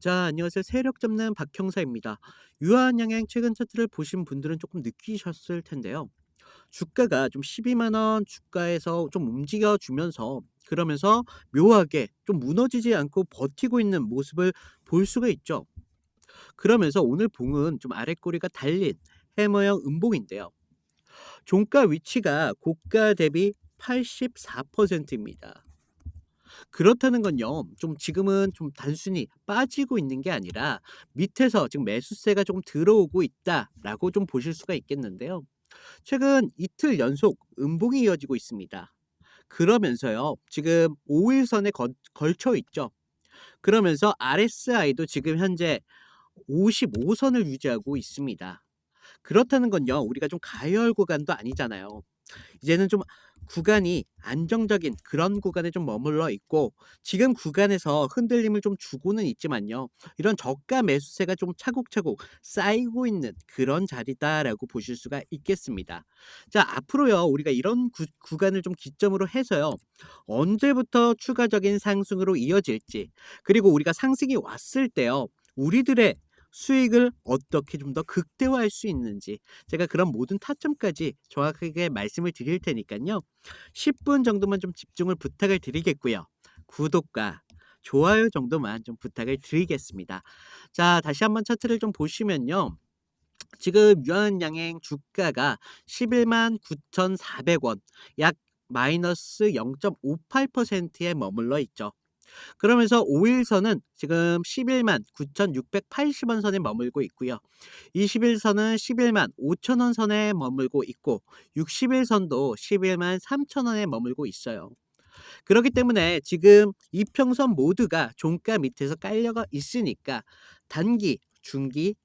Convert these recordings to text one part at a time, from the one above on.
자, 안녕하세요. 세력 잡는 박형사입니다. 유한양행 최근 차트를 보신 분들은 조금 느끼셨을 텐데요. 주가가 좀 12만 원 주가에서 좀 움직여 주면서 그러면서 묘하게 좀 무너지지 않고 버티고 있는 모습을 볼 수가 있죠. 그러면서 오늘 봉은 좀 아랫꼬리가 달린 해머형 음봉인데요. 종가 위치가 고가 대비 84%입니다. 그렇다는 건요. 좀 지금은 좀 단순히 빠지고 있는 게 아니라 밑에서 지금 매수세가 조금 들어오고 있다라고 좀 보실 수가 있겠는데요. 최근 이틀 연속 음봉이 이어지고 있습니다. 그러면서요. 지금 5일선에 걸쳐 있죠. 그러면서 RSI도 지금 현재 55선을 유지하고 있습니다. 그렇다는 건요. 우리가 좀 가열 구간도 아니잖아요. 이제는 좀 구간이 안정적인 그런 구간에 좀 머물러 있고 지금 구간에서 흔들림을 좀 주고는 있지만요. 이런 저가 매수세가 좀 차곡차곡 쌓이고 있는 그런 자리다라고 보실 수가 있겠습니다. 자, 앞으로요. 우리가 이런 구간을 좀 기점으로 해서요. 언제부터 추가적인 상승으로 이어질지 그리고 우리가 상승이 왔을 때요. 우리들의 수익을 어떻게 좀 더 극대화할 수 있는지 제가 그런 모든 타점까지 정확하게 말씀을 드릴 테니까요. 10분 정도만 좀 집중을 부탁을 드리겠고요. 구독과 좋아요 정도만 좀 부탁을 드리겠습니다. 자, 다시 한번 차트를 좀 보시면요. 지금 유한양행 주가가 11만 9,400원, 약 마이너스 0.58%에 머물러 있죠. 그러면서 5일선은 지금 11만 9,680원 선에 머물고 있고요. 21선은 11만 5천 원 선에 머물고 있고 61선도 11만 3천 원에 머물고 있어요. 그렇기 때문에 지금 이평선 모두가 종가 밑에서 깔려가 있으니까 단기, 중기,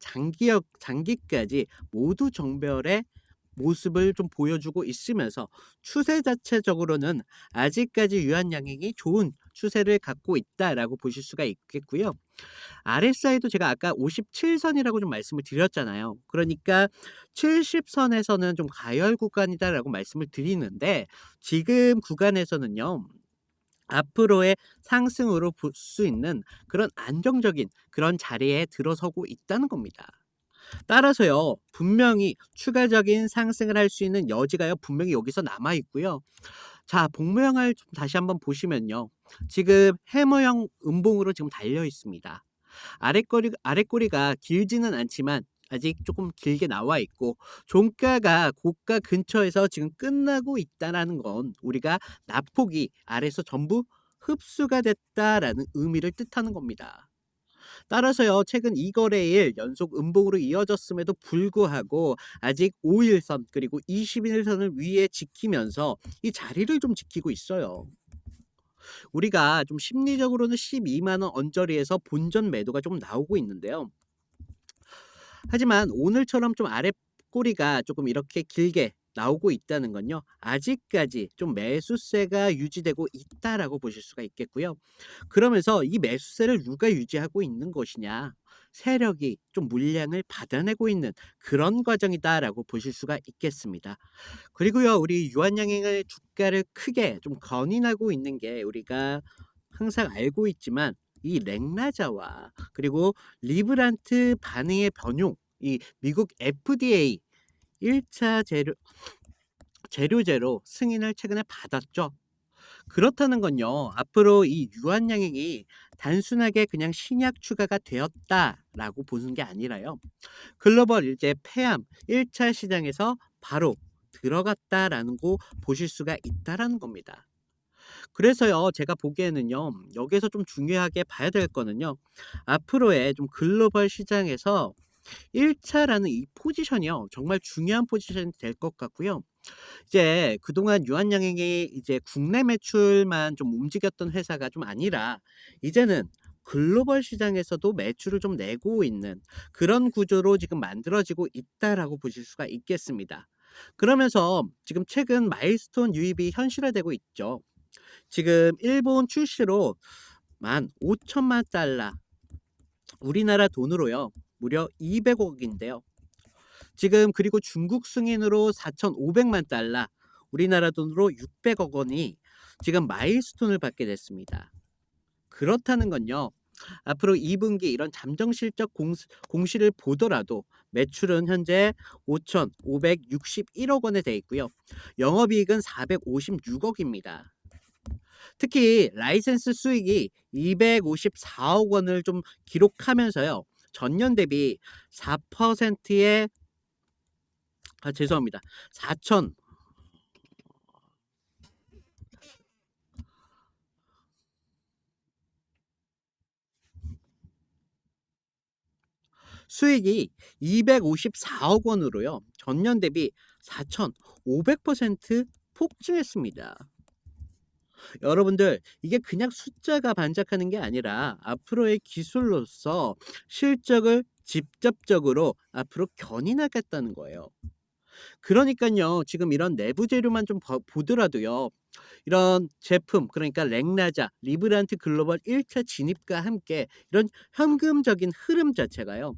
장기까지 모두 정별의 모습을 좀 보여주고 있으면서 추세 자체적으로는 아직까지 유한양행이 좋은 추세를 갖고 있다라고 보실 수가 있겠고요. RSI도 제가 아까 57선이라고 좀 말씀을 드렸잖아요. 그러니까 70선에서는 좀 가열 구간이다라고 말씀을 드리는데 지금 구간에서는요. 앞으로의 상승으로 볼 수 있는 그런 안정적인 그런 자리에 들어서고 있다는 겁니다. 따라서요. 분명히 추가적인 상승을 할 수 있는 여지가요. 분명히 여기서 남아 있고요. 자, 복모양을 좀 다시 한번 보시면요. 지금 해머형 음봉으로 지금 달려 있습니다. 아랫꼬리가 길지는 않지만 아직 조금 길게 나와 있고 종가가 고가 근처에서 지금 끝나고 있다라는 건 우리가 낙폭이 아래서 전부 흡수가 됐다라는 의미를 뜻하는 겁니다. 따라서요, 최근 2거래일 연속 음봉으로 이어졌음에도 불구하고 아직 5일선 그리고 21일선을 위에 지키면서 이 자리를 좀 지키고 있어요. 우리가 좀 심리적으로는 12만 원 언저리에서 본전 매도가 좀 나오고 있는데요. 하지만 오늘처럼 좀 아랫꼬리가 조금 이렇게 길게 나오고 있다는 건요. 아직까지 좀 매수세가 유지되고 있다라고 보실 수가 있겠고요. 그러면서 이 매수세를 누가 유지하고 있는 것이냐? 세력이 좀 물량을 받아내고 있는 그런 과정이다라고 보실 수가 있겠습니다. 그리고요, 우리 유한양행의 주가를 크게 좀 건인하고 있는 게 우리가 항상 알고 있지만 이 렉나자와 그리고 리브란트 반응의 변용, 이 미국 FDA 1차 재료제로 승인을 최근에 받았죠. 그렇다는 건요. 앞으로 이 유한양행이 단순하게 그냥 신약 추가가 되었다라고 보는 게 아니라요. 글로벌 이제 폐암 1차 시장에서 바로 들어갔다라는 거 보실 수가 있다라는 겁니다. 그래서요, 제가 보기에는요, 여기에서 좀 중요하게 봐야 될 거는요, 앞으로의 좀 글로벌 시장에서 1차라는 이 포지션이요, 정말 중요한 포지션이 될 것 같고요. 이제 그동안 유한양행이 이제 국내 매출만 좀 움직였던 회사가 좀 아니라 이제는 글로벌 시장에서도 매출을 좀 내고 있는 그런 구조로 지금 만들어지고 있다라고 보실 수가 있겠습니다. 그러면서 지금 최근 마일스톤 유입이 현실화되고 있죠. 지금 일본 출시로 15,000만 달러, 우리나라 돈으로요. 무려 200억인데요. 지금 그리고 중국 승인으로 4,500만 달러, 우리나라 돈으로 600억 원이 지금 마일스톤을 받게 됐습니다. 그렇다는 건요. 앞으로 2 분기 이런 잠정 실적 공시를 보더라도 매출은 현재 5,561억 원에 돼 있고요. 영업이익은 456억 입니다. 특히 라이센스 수익이 254억 원을 좀 기록하면서요. 전년 대비 4%의 죄송합니다. 4천 수익이 254억 원으로요. 전년 대비 4,500% 폭증했습니다. 여러분들 이게 그냥 숫자가 반짝하는 게 아니라 앞으로의 기술로서 실적을 직접적으로 앞으로 견인하겠다는 거예요. 그러니깐요. 지금 이런 내부 재료만 좀 보더라도요. 이런 제품 그러니까 렉나자, 리브란트 글로벌 1차 진입과 함께 이런 현금적인 흐름 자체가요.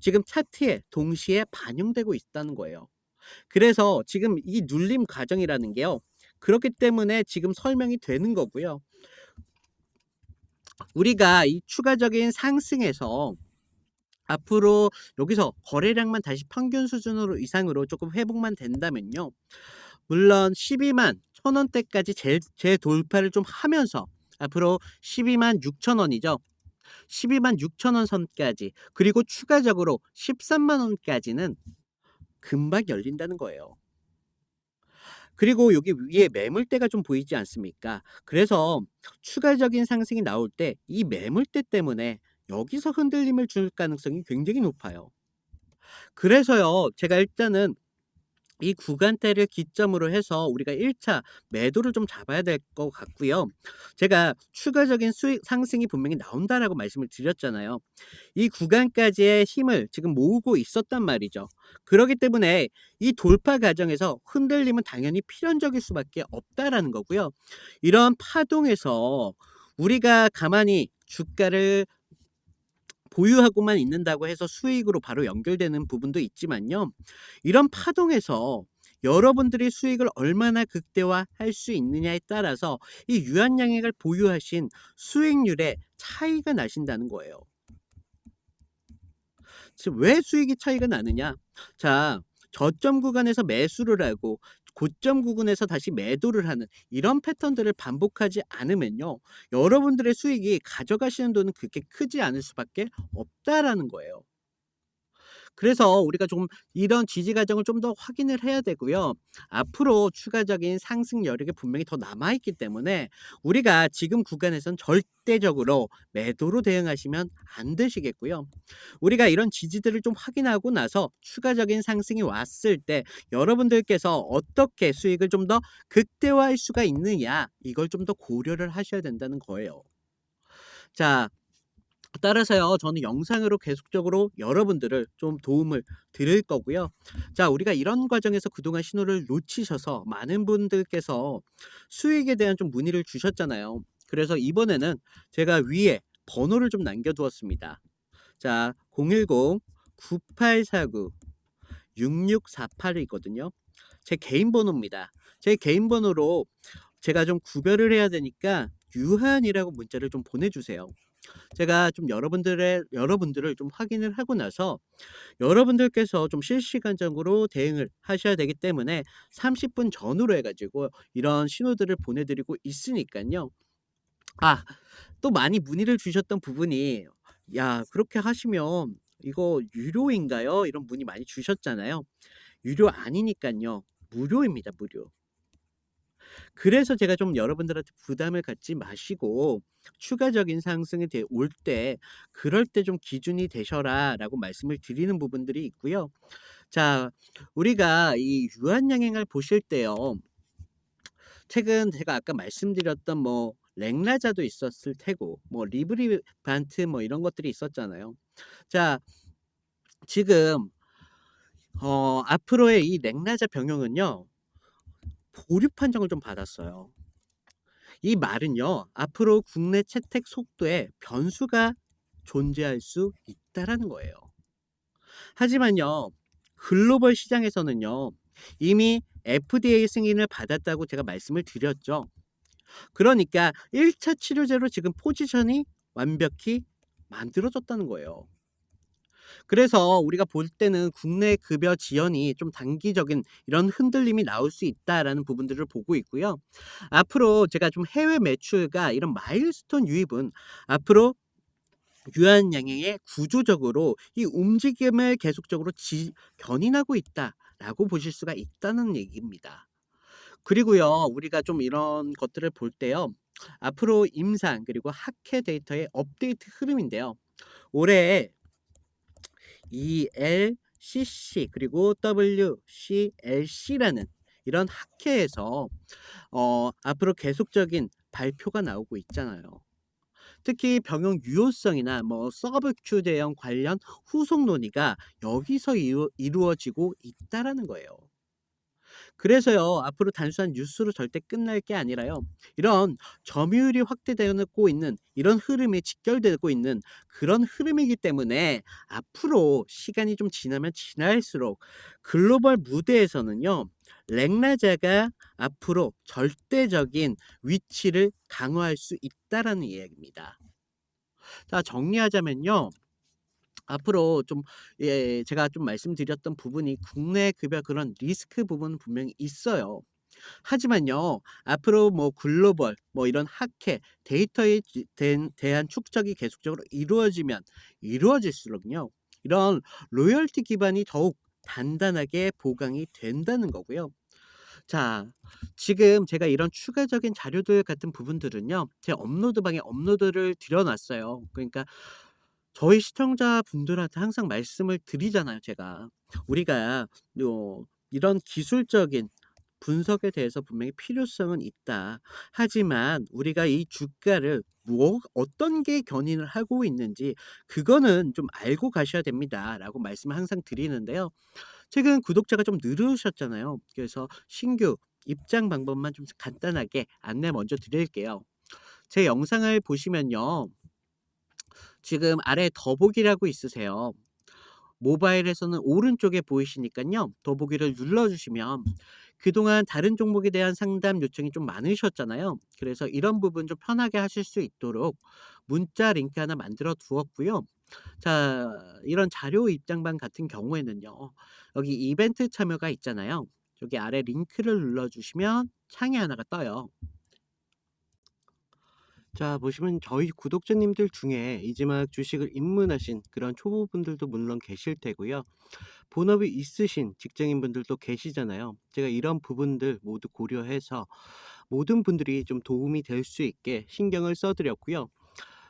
지금 차트에 동시에 반영되고 있다는 거예요. 그래서 지금 이 눌림 과정이라는 게요. 그렇기 때문에 지금 설명이 되는 거고요. 우리가 이 추가적인 상승에서 앞으로 여기서 거래량만 다시 평균 수준으로 이상으로 조금 회복만 된다면요. 물론 12만 1천 원대까지 재돌파를 좀 하면서 앞으로 12만 6천 원이죠. 12만 6천 원 선까지 그리고 추가적으로 13만 원까지는 금방 열린다는 거예요. 그리고 여기 위에 매물대가 좀 보이지 않습니까? 그래서 추가적인 상승이 나올 때 이 매물대 때문에 여기서 흔들림을 줄 가능성이 굉장히 높아요. 그래서요, 제가 일단은 이 구간대를 기점으로 해서 우리가 1차 매도를 좀 잡아야 될 것 같고요. 제가 추가적인 수익 상승이 분명히 나온다라고 말씀을 드렸잖아요. 이 구간까지의 힘을 지금 모으고 있었단 말이죠. 그러기 때문에 이 돌파 과정에서 흔들림은 당연히 필연적일 수밖에 없다라는 거고요. 이런 파동에서 우리가 가만히 주가를 보유하고만 있는다고 해서 수익으로 바로 연결되는 부분도 있지만요. 이런 파동에서 여러분들이 수익을 얼마나 극대화할 수 있느냐에 따라서 이 유한양액을 보유하신 수익률에 차이가 나신다는 거예요. 지금 왜 수익이 차이가 나느냐? 자, 저점 구간에서 매수를 하고 고점 구간에서 다시 매도를 하는 이런 패턴들을 반복하지 않으면요. 여러분들의 수익이 가져가시는 돈은 그렇게 크지 않을 수밖에 없다라는 거예요. 그래서 우리가 좀 이런 지지 과정을 좀 더 확인을 해야 되고요. 앞으로 추가적인 상승 여력이 분명히 더 남아 있기 때문에 우리가 지금 구간에선 절대적으로 매도로 대응하시면 안 되시겠고요. 우리가 이런 지지들을 좀 확인하고 나서 추가적인 상승이 왔을 때 여러분들께서 어떻게 수익을 좀 더 극대화할 수가 있느냐 이걸 좀 더 고려를 하셔야 된다는 거예요. 자, 따라서요, 저는 영상으로 계속적으로 여러분들을 좀 도움을 드릴 거고요. 자, 우리가 이런 과정에서 그동안 신호를 놓치셔서 많은 분들께서 수익에 대한 좀 문의를 주셨잖아요. 그래서 이번에는 제가 위에 번호를 좀 남겨두었습니다. 자, 010-9849-6648이 있거든요. 제 개인 번호입니다. 제 개인 번호로 제가 좀 구별을 해야 되니까 유한이라고 문자를 좀 보내주세요. 제가 좀 여러분들을 좀 확인을 하고 나서 여러분들께서 좀 실시간적으로 대응을 하셔야 되기 때문에 30분 전후로 해 가지고 이런 신호들을 보내 드리고 있으니깐요. 아, 또 많이 문의를 주셨던 부분이 "야, 그렇게 하시면 이거 유료인가요?" 이런 문의 많이 주셨잖아요. 유료 아니니깐요. 무료입니다, 무료. 그래서 제가 좀 여러분들한테 부담을 갖지 마시고 추가적인 상승이 올 때 "그럴 때 좀 기준이 되셔라."라고 말씀을 드리는 부분들이 있고요. 자, 우리가 이 유한양행을 보실 때요. 최근 제가 아까 말씀드렸던 뭐 렉나자도 있었을 테고 뭐 리브리반트 뭐 이런 것들이 있었잖아요. 자, 지금 앞으로의 이 렉나자 병용은요. 보류 판정을 좀 받았어요. 이 말은요. 앞으로 국내 채택 속도에 변수가 존재할 수 있다라는 거예요. 하지만요. 글로벌 시장에서는요. 이미 FDA 승인을 받았다고 제가 말씀을 드렸죠. 그러니까 1차 치료제로 지금 포지션이 완벽히 만들어졌다는 거예요. 그래서 우리가 볼 때는 국내 급여 지연이 좀 단기적인 이런 흔들림이 나올 수 있다라는 부분들을 보고 있고요. 앞으로 제가 좀 해외 매출과 이런 마일스톤 유입은 앞으로 유한양행의 구조적으로 이 움직임을 계속적으로 견인하고 있다라고 보실 수가 있다는 얘기입니다. 그리고요, 우리가 좀 이런 것들을 볼 때요, 앞으로 임상 그리고 학회 데이터의 업데이트 흐름인데요. 올해 ELCC 그리고 WCLC라는 이런 학회에서 앞으로 계속적인 발표가 나오고 있잖아요. 특히 병용 유효성이나 뭐 서브큐 대응 관련 후속 논의가 여기서 이루어지고 있다라는 거예요. 그래서요, 앞으로 단순한 뉴스로 절대 끝날 게 아니라요, 이런 점유율이 확대되고 있는 이런 흐름이 직결되고 있는 그런 흐름이기 때문에 앞으로 시간이 좀 지나면 지날수록 글로벌 무대에서는요, 렉나자가 앞으로 절대적인 위치를 강화할 수 있다라는 이야기입니다. 자, 정리하자면요. 앞으로 좀, 제가 좀 말씀드렸던 부분이 국내 급여 그런 리스크 부분은 분명히 있어요. 하지만요, 앞으로 뭐 글로벌 뭐 이런 학회 데이터에 대한 축적이 계속적으로 이루어질수록요, 이런 로열티 기반이 더욱 단단하게 보강이 된다는 거고요. 자, 지금 제가 이런 추가적인 자료들 같은 부분들은요, 제 업로드방에 업로드를 드려 놨어요. 그러니까 저희 시청자분들한테 항상 말씀을 드리잖아요, 제가. 우리가 이런 기술적인 분석에 대해서 분명히 필요성은 있다. 하지만 우리가 이 주가를 어떤 게 견인을 하고 있는지 그거는 좀 알고 가셔야 됩니다라고 말씀을 항상 드리는데요. 최근 구독자가 좀 늘으셨잖아요. 그래서 신규 입장 방법만 좀 간단하게 안내 먼저 드릴게요. 제 영상을 보시면요, 지금 아래 더보기라고 있으세요. 모바일에서는 오른쪽에 보이시니까요, 더보기를 눌러주시면 그동안 다른 종목에 대한 상담 요청이 좀 많으셨잖아요. 그래서 이런 부분 좀 편하게 하실 수 있도록 문자 링크 하나 만들어 두었고요. 자, 이런 자료 입장방 같은 경우에는요, 여기 이벤트 참여가 있잖아요. 여기 아래 링크를 눌러주시면 창이 하나가 떠요. 자, 보시면 저희 구독자님들 중에 이지막 주식을 입문하신 그런 초보분들도 물론 계실 테고요. 본업이 있으신 직장인분들도 계시잖아요. 제가 이런 부분들 모두 고려해서 모든 분들이 좀 도움이 될 수 있게 신경을 써드렸고요.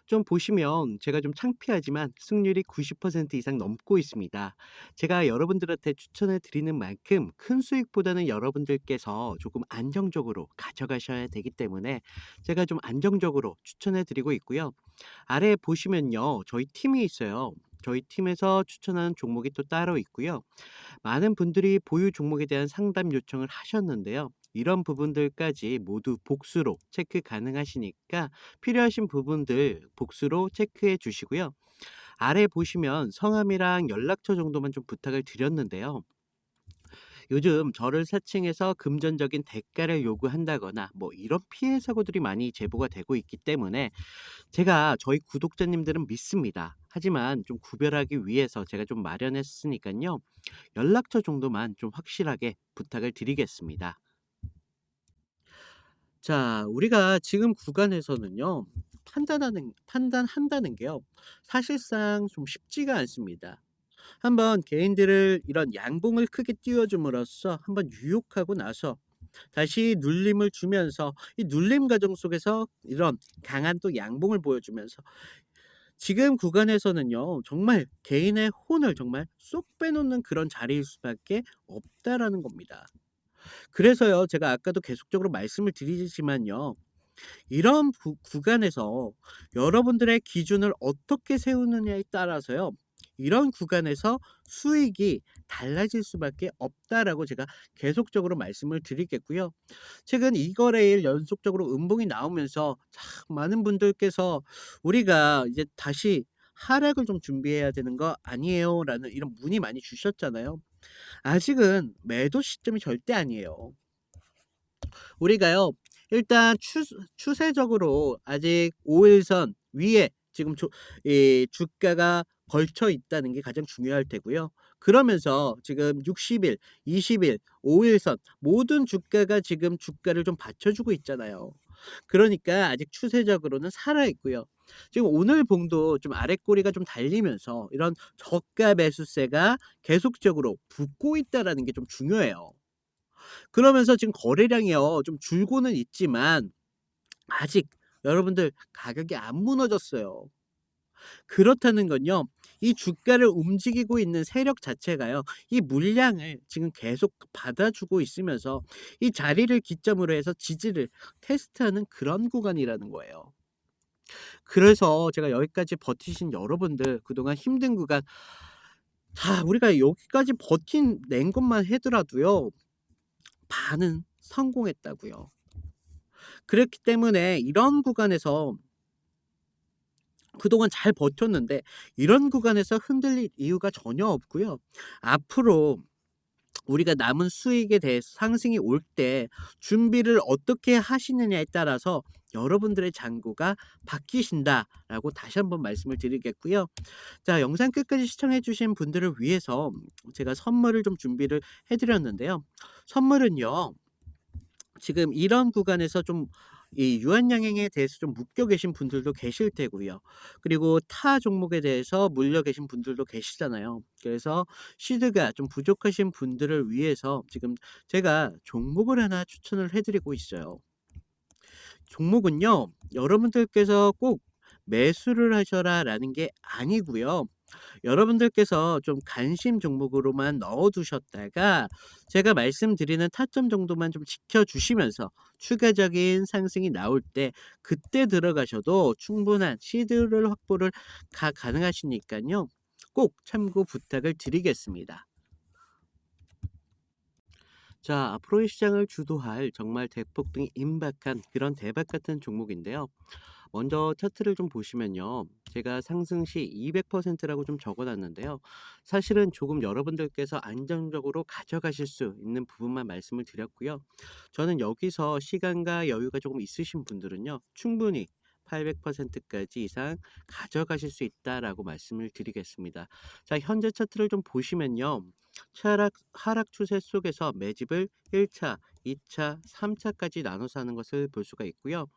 좀 보시면 제가 좀 창피하지만 승률이 90% 이상 넘고 있습니다. 제가 여러분들한테 추천해 드리는 만큼 큰 수익보다는 여러분들께서 조금 안정적으로 가져가셔야 되기 때문에 제가 좀 안정적으로 추천해 드리고 있고요. 아래 보시면요, 저희 팀이 있어요. 저희 팀에서 추천하는 종목이 또 따로 있고요. 많은 분들이 보유 종목에 대한 상담 요청을 하셨는데요. 이런 부분들까지 모두 복수로 체크 가능하시니까 필요하신 부분들 복수로 체크해 주시고요. 아래 보시면 성함이랑 연락처 정도만 좀 부탁을 드렸는데요. 요즘 저를 사칭해서 금전적인 대가를 요구한다거나 뭐 이런 피해 사고들이 많이 제보가 되고 있기 때문에 제가 저희 구독자님들은 믿습니다. 하지만 좀 구별하기 위해서 제가 좀 마련했으니까요. 연락처 정도만 좀 확실하게 부탁을 드리겠습니다. 자, 우리가 지금 구간에서는요, 판단한다는 게요, 사실상 좀 쉽지가 않습니다. 한번 개인들을 이런 양봉을 크게 띄워줌으로써 한번 유혹하고 나서 다시 눌림을 주면서 이 눌림 과정 속에서 이런 강한 또 양봉을 보여주면서 지금 구간에서는요, 정말 개인의 혼을 정말 쏙 빼놓는 그런 자리일 수밖에 없다라는 겁니다. 그래서요, 제가 아까도 계속적으로 말씀을 드리지만요, 이런 구간에서 여러분들의 기준을 어떻게 세우느냐에 따라서요, 이런 구간에서 수익이 달라질 수밖에 없다라고 제가 계속적으로 말씀을 드리겠고요. 최근 이 거래일 연속적으로 음봉이 나오면서 참 많은 분들께서 우리가 이제 다시 하락을 좀 준비해야 되는 거 아니에요? 라는 이런 문의 많이 주셨잖아요. 아직은 매도 시점이 절대 아니에요. 우리가요, 일단 추세적으로 아직 5일선 위에 지금 이 주가가 걸쳐 있다는 게 가장 중요할 테고요. 그러면서 지금 60 일, 20 일, 5 일선 모든 주가가 지금 주가를 좀 받쳐주고 있잖아요. 그러니까 아직 추세적으로는 살아 있고요. 지금 오늘 봉도 좀 아랫꼬리가 좀 달리면서 이런 저가 매수세가 계속적으로 붙고 있다라는 게 좀 중요해요. 그러면서 지금 거래량이요. 좀 줄고는 있지만 아직 여러분들 가격이 안 무너졌어요. 그렇다는 건요. 이 주가를 움직이고 있는 세력 자체가요. 이 물량을 지금 계속 받아주고 있으면서 이 자리를 기점으로 해서 지지를 테스트하는 그런 구간이라는 거예요. 그래서 제가 여기까지 버티신 여러분들 그동안 힘든 구간 자 우리가 여기까지 버틴 것만 하더라도요. 반은 성공했다고요. 그렇기 때문에 이런 구간에서 그동안 잘 버텼는데 이런 구간에서 흔들릴 이유가 전혀 없고요. 앞으로 우리가 남은 수익에 대해서 상승이 올 때 준비를 어떻게 하시느냐에 따라서 여러분들의 잔고가 바뀌신다라고 다시 한번 말씀을 드리겠고요. 자, 영상 끝까지 시청해 주신 분들을 위해서 제가 선물을 좀 준비를 해 드렸는데요. 선물은요. 지금 이런 구간에서 좀 이 유한양행에 대해서 좀 묶여 계신 분들도 계실 테고요. 그리고 타 종목에 대해서 물려 계신 분들도 계시잖아요. 그래서 시드가 좀 부족하신 분들을 위해서 지금 제가 종목을 하나 추천을 해 드리고 있어요. 종목은요. 여러분들께서 꼭 매수를 하셔라라는 게 아니고요. 여러분들께서 좀 관심 종목으로만 넣어 두셨다가 제가 말씀드리는 타점 정도만 좀 지켜 주시면서 추가적인 상승이 나올 때 그때 들어가셔도 충분한 시드를 확보를 가능하시니까요. 꼭 참고 부탁을 드리겠습니다. 자, 앞으로의 시장을 주도할 정말 대폭등이 임박한 그런 대박 같은 종목인데요. 먼저 차트를 좀 보시면요. 제가 상승 시 200%라고 좀 적어 놨는데요. 사실은 조금 여러분들께서 안정적으로 가져가실 수 있는 부분만 말씀을 드렸고요. 저는 여기서 시간과 여유가 조금 있으신 분들은요. 충분히 800%까지 이상 가져가실 수 있다라고 말씀을 드리겠습니다. 자, 현재 차트를 좀 보시면요. 하락 추세 속에서 매집을 1차, 2차, 3차까지 나눠서 하는 것을 볼 수가 있고요.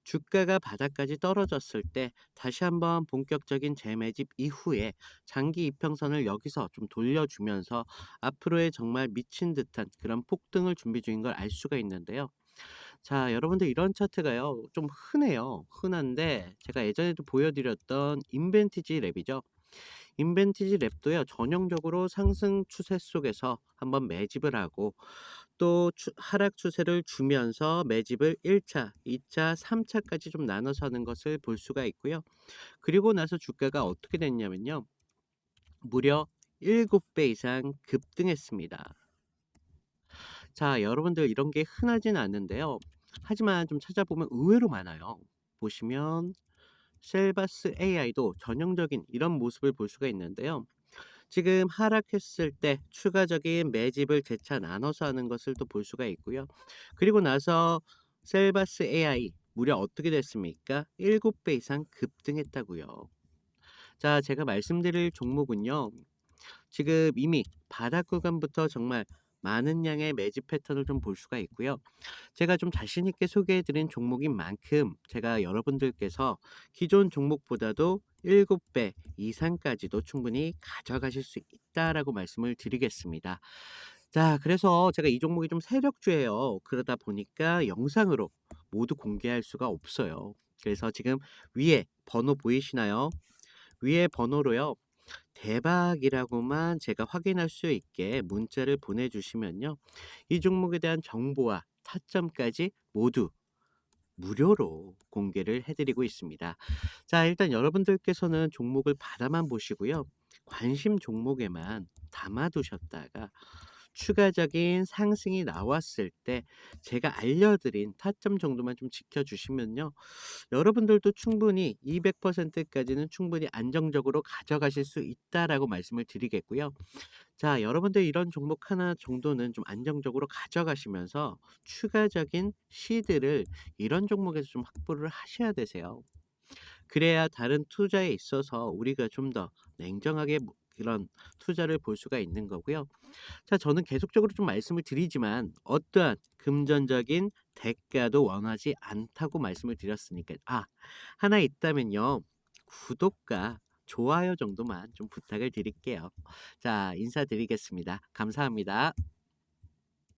주가가 바닥까지 떨어졌을 때 다시 한번 본격적인 재매집 이후에 장기 이평선을 여기서 좀 돌려주면서 앞으로의 정말 미친 듯한 그런 폭등을 준비 중인 걸 알 수가 있는데요. 자, 여러분들 이런 차트가요. 좀 흔해요. 흔한데 제가 예전에도 보여드렸던 인벤티지 랩이죠. 인벤티지 랩도요. 전형적으로 상승 추세 속에서 한번 매집을 하고 또 하락 추세를 주면서 매집을 1차, 2차, 3차까지 좀 나눠서 하는 것을 볼 수가 있고요. 그리고 나서 주가가 어떻게 됐냐면요. 무려 7배 이상 급등했습니다. 자, 여러분들 이런 게 흔하진 않는데요. 하지만 좀 찾아보면 의외로 많아요. 보시면 셀바스 AI도 전형적인 이런 모습을 볼 수가 있는데요. 지금 하락했을 때 추가적인 매집을 재차 나눠서 하는 것을 또 볼 수가 있고요. 그리고 나서 셀바스 AI 무려 어떻게 됐습니까? 7배 이상 급등했다고요. 자, 제가 말씀드릴 종목은요. 지금 이미 바닥 구간부터 정말 많은 양의 매집 패턴을 좀 볼 수가 있고요. 제가 좀 자신 있게 소개해 드린 종목인 만큼 제가 여러분들께서 기존 종목보다도 7배 이상까지도 충분히 가져가실 수 있다라고 말씀을 드리겠습니다. 자, 그래서 제가 이 종목이 좀 세력주예요. 그러다 보니까 영상으로 모두 공개할 수가 없어요. 그래서 지금 위에 번호 보이시나요? 위에 번호로요. 대박이라고만 제가 확인할 수 있게 문자를 보내주시면요. 이 종목에 대한 정보와 타점까지 모두 무료로 공개를 해드리고 있습니다. 자, 일단 여러분들께서는 종목을 받아만 보시고요. 관심 종목에만 담아두셨다가 추가적인 상승이 나왔을 때 제가 알려드린 타점 정도만 좀 지켜주시면요. 여러분들도 충분히 200%까지는 충분히 안정적으로 가져가실 수 있다라고 말씀을 드리겠고요. 자, 여러분들 이런 종목 하나 정도는 좀 안정적으로 가져가시면서 추가적인 시드를 이런 종목에서 좀 확보를 하셔야 되세요. 그래야 다른 투자에 있어서 우리가 좀 더 냉정하게 그런 투자를 볼 수가 있는 거고요. 자, 저는 계속적으로 좀 말씀을 드리지만 어떠한 금전적인 대가도 원하지 않다고 말씀을 드렸으니까 하나 있다면요. 구독과 좋아요 정도만 좀 부탁을 드릴게요. 자, 인사드리겠습니다. 감사합니다.